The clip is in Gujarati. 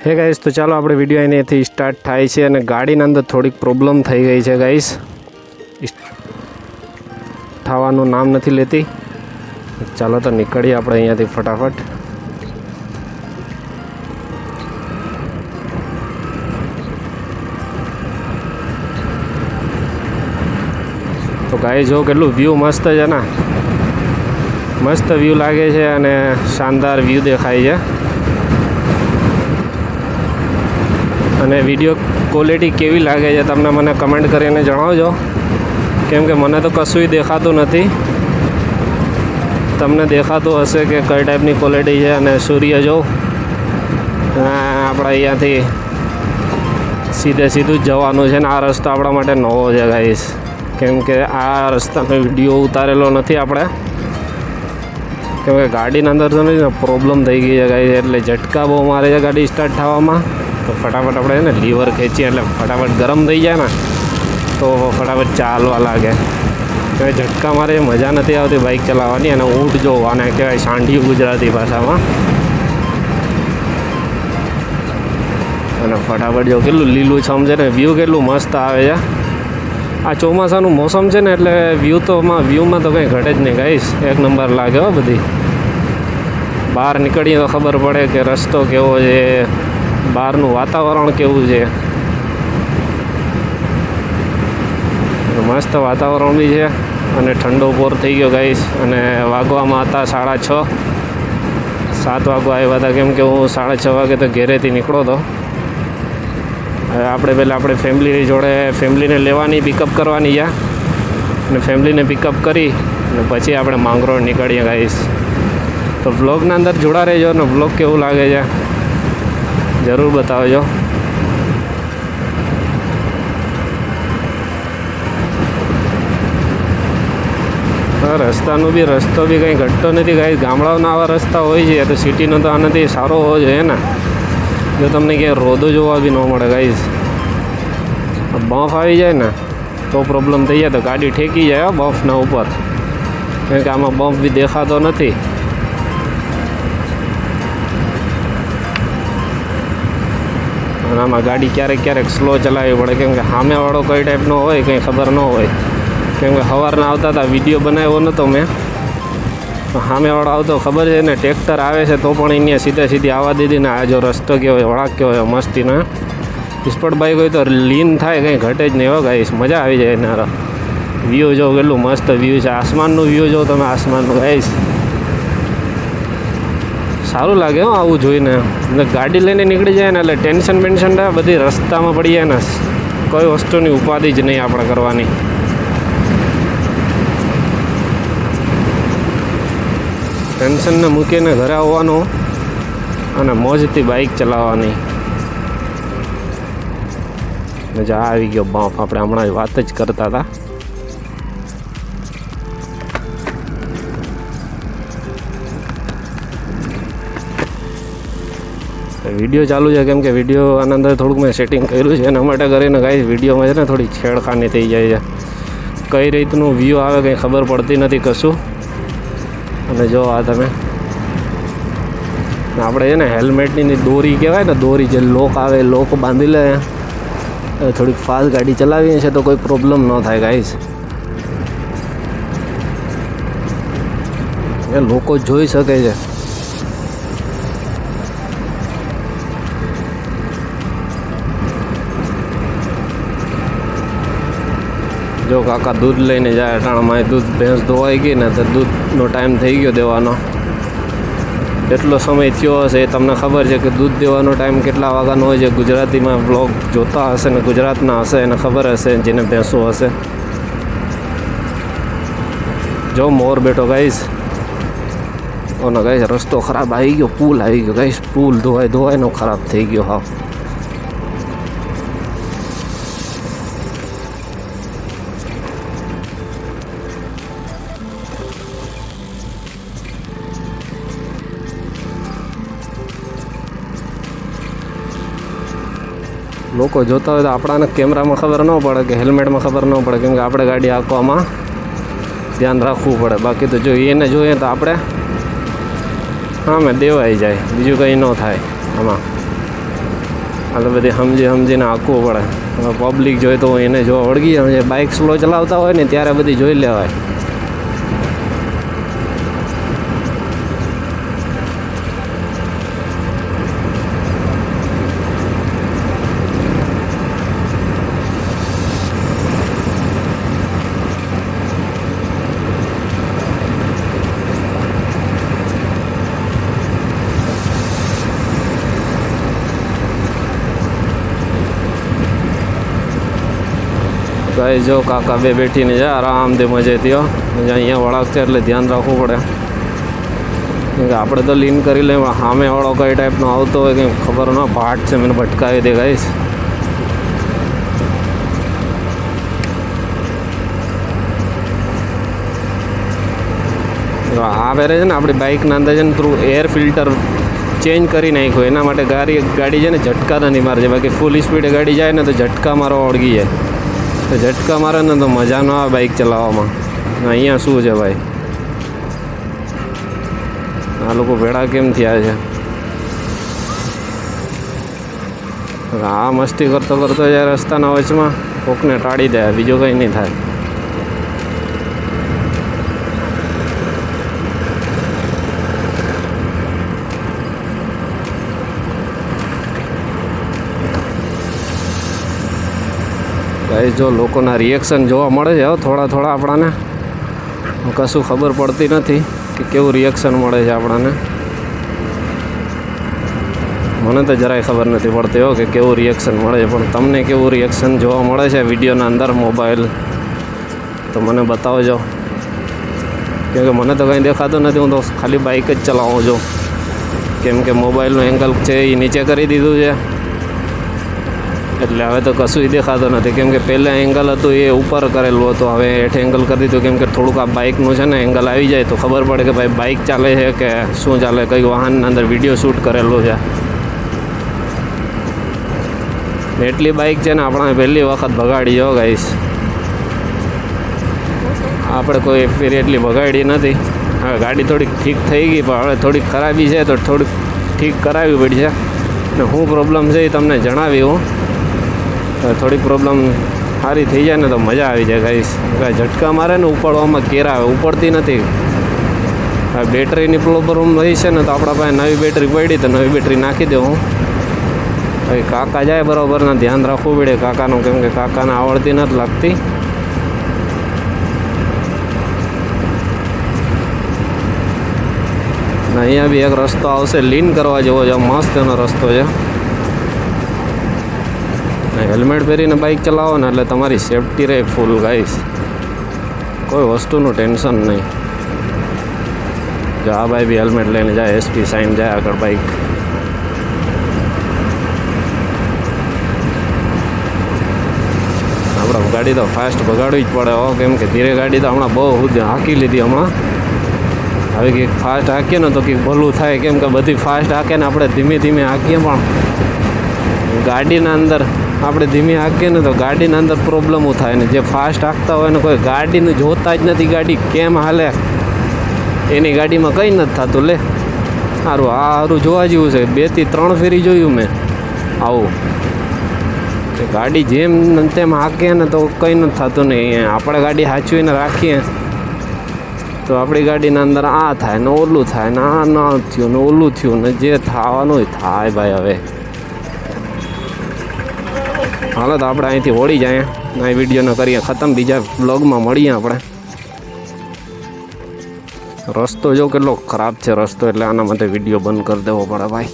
હે ગાઈસ, તો ચાલો આપણે વિડીયો અહીંયાથી સ્ટાર્ટ થાય છે અને ગાડીના અંદર થોડીક પ્રોબ્લેમ થઈ ગઈ છે ગાઈસ, થવાનું નામ નથી લેતી. ચાલો તો નીકળીએ આપણે અહીંયાથી ફટાફટ. તો ગાઈસ જો કેટલું વ્યૂ મસ્ત છે ને, મસ્ત વ્યૂ લાગે છે અને શાનદાર વ્યૂ દેખાય છે. અને વિડીયો ક્વોલિટી કેવી લાગે છે તમને મને કમેન્ટ કરીને જણાવજો, કેમ કે મને તો કશું દેખાતું નથી. તમને દેખાતું હશે કે કઈ ટાઈપની ક્વોલિટી છે. અને સૂર્ય જો આપણે અહીંયાથી સીધું જ જવાનું છે ને આ રસ્તો આપણા માટે નવો છે ગાઈસ, કેમ કે આ રસ્તાનો વિડીયો ઉતારેલો નથી આપણે, કેમ કે ગાડીના અંદર તો નહીં પ્રોબ્લેમ થઈ ગઈ છે ગાઈસ, એટલે ઝટકા બહુ મારે છે ગાડી સ્ટાર્ટ થવામાં. તો ફટાફટ આપણે ને લીવર ખેંચીએ એટલે ફટાફટ ગરમ થઈ જાય ને તો ફટાફટ ચાલવા લાગે. હવે ઝટકા મારે મજા નથી આવતી બાઇક ચલાવવાની. અને ઊંટ જોવાને કહેવાય સાંઢિયું ગુજરાતી ભાષામાં. અને ફટાફટ જો કેટલું લીલું છમ છે ને, વ્યૂ કેટલું મસ્ત આવે છે. આ ચોમાસાનું મોસમ છે ને એટલે વ્યૂમાં તો કંઈ ઘટે જ નહીં ગાઈસ, એક નંબર લાગે હો બધી. બહાર નીકળીએ તો ખબર પડે કે રસ્તો કેવો છે, બહારનું વાતાવરણ કેવું છે. મસ્ત વાતાવરણ બી છે અને ઠંડો પોર થઈ ગયો ગાઈસ. અને વાગવામાં હતા 6:30, 7 વાગવા આવ્યા હતા, કેમ કે હું 6:30 વાગે તો ઘેરેથી નીકળો હતો. હવે આપણે ફેમિલીની જોડે ફેમિલીને લેવાની પિકઅપ કરવાની છે અને ફેમિલીને પિકઅપ કરી અને પછી આપણે માંગરોળ નીકળીએ ગાઈસ. તો વ્લોગના અંદર જોડા રહેજો અને વ્લોગ કેવું લાગે છે જરૂર બતાવજો. રસ્તો બી કંઈ ઘટતો નથી ગાઈસ. ગામડાઓના આવા રસ્તા હોય છે, તો સિટીનો તો આનાથી સારો હોવો જોઈએ ને. જો તમને ક્યાંય રોદો જોવા બી ન મળે ગાઈસ. બમ્પ આવી જાય ને તો પ્રોબ્લેમ થઈ જાય, તો ગાડી ઠેકી જાય બમ્પના ઉપર, કેમ કે આમાં બમ્પ બી દેખાતો નથી. અને આમાં ગાડી ક્યારેક સ્લો ચલાવવી પડે, કેમ કે સામેવાળો કઈ ટાઈપનો હોય કંઈ ખબર ન હોય. કેમ કે સવારના આવતા હતા, વિડીયો બનાવ્યો નહોતો મેં, સામેવાળો આવતો ખબર છે ને, ટ્રેક્ટર આવે છે તો પણ અહીંયા સીધી આવવા દીધી ને. આ જો રસ્તો કેવો હોય, વળાંક કેવો હોય મસ્તીનો. સ્પોર્ટ બાઇક હોય તો લીન થાય, કંઈ ઘટે જ નહીં હો ગાઈસ, મજા આવી જાય એના. વ્યૂ જો કેટલું મસ્ત વ્યૂ છે, આસમાનનું વ્યૂ જો તમે, આસમાનનું ગાઈસ સારું લાગે હો આવું જોઈને. ગાડી લઈને નીકળી જાય ને એટલે ટેન્શન થાય, બધી રસ્તામાં પડી જાય ને, કોઈ વસ્તુની ઉપાધિ જ નહીં આપણે કરવાની. ટેન્શનને મૂકીને ઘરે આવવાનું અને મોજથી બાઇક ચલાવવાની. મજા આવી ગયો બમ્પ, આપણે હમણાં વાત જ કરતા હતા. વિડીયો ચાલુ છે, કેમ કે વિડીયો આના અંદર થોડુંક મેં સેટિંગ કર્યું છે એના માટે કરીને ગાઈસ વિડીયોમાં છે ને થોડી છેડખાની થઈ જાય છે. કઈ રીતનું વ્યૂ આવે કંઈ ખબર પડતી નથી કશું. અને જો આ તમે આપણે છે ને હેલ્મેટની દોરી કહેવાય ને, દોરી જે લોક આવે લોક બાંધી લે. થોડીક ફાસ્ટ ગાડી ચલાવીએ છીએ તો કોઈ પ્રોબ્લેમ ન થાય ગાઈસ. એ લોકો જોઈ શકે છે. જો કાકા દૂધ લઈને જાય અટાણામાં, દૂધ ભેંસ ધોવાઈ ગઈ ને તો દૂધનો ટાઈમ થઈ ગયો દેવાનો. કેટલો સમય થયો હશે એ તમને ખબર છે કે દૂધ દેવાનો ટાઈમ કેટલા વાગ્યાનો હોય છે. ગુજરાતીમાં વ્લોગ જોતા હશે ને ગુજરાતના હશે એને ખબર હશે, જેને ભેંસો હશે. જો મોર બેઠો ગાઈસ. ઓનો ગાઈસ રસ્તો ખરાબ આવી ગયો, પુલ આવી ગયો ગાઈસ, પુલ ધોવાયનો ખરાબ થઈ ગયો. હા લોકો જોતા હોય તો આપણાને કેમેરામાં ખબર ન પડે કે હેલ્મેટમાં ખબર ન પડે, કેમ કે આપણે ગાડી આંકવામાં ધ્યાન રાખવું પડે. બાકી તો જો એને જોઈએ તો આપણે સામે દેવાઈ જાય, બીજું કંઈ ન થાય આમાં. આ તો બધી સમજીને આંકવું પડે. હવે પબ્લિક જોઈએ તો એને જો વળગી જાય, બાઇક સ્લો ચલાવતા હોય ને ત્યારે બધી જોઈ લેવાય. ગાય જો કાકા બે બેઠીને જાય આરામથી મજેથી. અહીંયા વળાંક છે એટલે ધ્યાન રાખવું પડે. કેમ કે આપણે તો લીન કરી લઈએ, સામે વાળો કઈ ટાઈપનો આવતો હોય કંઈ ખબર ન, ભાટ છે મને ભટકાવી દે ગાઈશ. આ વેરે છે ને આપણી બાઇકના અંદર છે ને થ્રુ એર ફિલ્ટર ચેન્જ કરી નાખ્યું. એના માટે ગાડી છે ને ઝટકા નથી મારે છે. બાકી ફૂલ સ્પીડે ગાડી જાય ને તો ઝટકા મારવા વળગી જાય. તો ઝટકા મારે ને તો મજા ન આવે બાઇક ચલાવવામાં. અહીંયા શું છે ભાઈ, આ લોકો ભેળા કેમ થયા છે? આ મસ્તી કરતો જાય રસ્તાના વચમાં, કોકને ટાળી દે, બીજું કંઈ નહીં થાય. ભાઈ જો લોકોના રિએક્શન જોવા મળે છે થોડા આપણાને. કશું ખબર પડતી નથી કે કેવું રિએક્શન મળે છે આપણાને. મને તો જરાય ખબર નથી પડતી હો કે કેવું રિએક્શન મળે છે. પણ તમને કેવું રિએક્શન જોવા મળે છે વિડીયોના અંદર મોબાઈલ, તો મને બતાવજો. કેમ કે મને તો કંઈ દેખાતું નથી, હું તો ખાલી બાઇક જ ચલાવું છું. કેમ કે મોબાઈલનું એંગલ છે એ નીચે કરી દીધું છે, એટલે હવે તો કશું દેખાતું નથી. કેમ કે પહેલાં એંગલ હતું એ ઉપર કરેલું હતું, હવે હેઠ એંગલ કરી દીધું. કેમ કે થોડુંક આ બાઇકનું છે ને એંગલ આવી જાય તો ખબર પડે કે ભાઈ બાઇક ચાલે છે કે શું ચાલે, કઈ વાહનના અંદર વિડીયો શૂટ કરેલું છે. એટલી બાઇક છે ને આપણે પહેલી વખત ભગાડી જો ગાઈશ. આપણે કોઈ ફેર એટલી ભગાડી નથી. હવે ગાડી થોડીક ઠીક થઈ ગઈ, પણ હવે થોડીક ખરાબી છે તો થોડીક ઠીક કરાવવી પડશે. ને શું પ્રોબ્લેમ છે એ તમને જણાવી હું. થોડીક પ્રોબ્લેમ સારી થઈ જાય ને તો મજા આવી જાય ગાઈશ. ઝટકા મારે ને ઉપાડવામાં કેર આવે, ઉપડતી નથી. હવે બેટરીની પ્રોબ્લેમ રહી છે ને તો આપણા પાસે નવી બેટરી પડી તો નવી બેટરી નાખી દઉં હું. હવે કાકા જાય બરાબરના ધ્યાન રાખવું પડે કાકાનું, કેમ કે કાકાને આવડતી નથી લાગતી. ને અહીંયા બી એક રસ્તો આવશે લીન કરવા જેવો છે, મસ્ત એનો રસ્તો છે. હેલ્મેટ પહેરીને બાઇક ચલાવો ને એટલે તમારી સેફટી રહે ફૂલ ગાઈસ. કોઈ વસ્તુનું ટેન્શન નહીં. જો આ ભાઈ બી હેલ્મેટ લઈને જાય, એસપી સાઈન જાય આગળ બાઇક. આપણે ગાડી તો ફાસ્ટ ભગાડવી જ પડે હો, કેમ કે ધીરે ગાડી તો હમણાં બહુ હાંકી લીધી હમણાં. હવે કંઈક ફાસ્ટ હાંકીએ ને તો કંઈક ભલું થાય. કેમ કે બધી ફાસ્ટ હાંકે ને આપણે ધીમે ધીમે હાંકીએ પણ ગાડીના અંદર આપણે ધીમે હાંકીએ ને તો ગાડીના અંદર પ્રોબ્લેમો થાય. ને જે ફાસ્ટ હાંકતા હોય ને કોઈ ગાડીને જોતા જ નથી, ગાડી કેમ હાલે એની ગાડીમાં કંઈ નથી થતું. લે સારું, આ સારું જોવા જેવું છે. 2 થી 3 ફેરી જોયું મેં આવું. ગાડી જેમ તેમ હાંકીએ ને તો કંઈ નથી થતું નહીં. આપણે ગાડી સાચવીને રાખીએ તો આપણી ગાડીના અંદર આ થાય ને ઓલું થાય ને આ ન થયું ને ઓલું થયું ને જે થવાનું થાય ભાઈ. હવે હાલો તો આપણે અહીંથી ઓળી જાય. આ વિડીયોને કરીએ ખતમ, બીજા બ્લોગમાં મળીએ આપણે. રસ્તો જો કેટલો ખરાબ છે રસ્તો, એટલે આના માટે વિડીયો બંધ કરી દેવો પડે ભાઈ.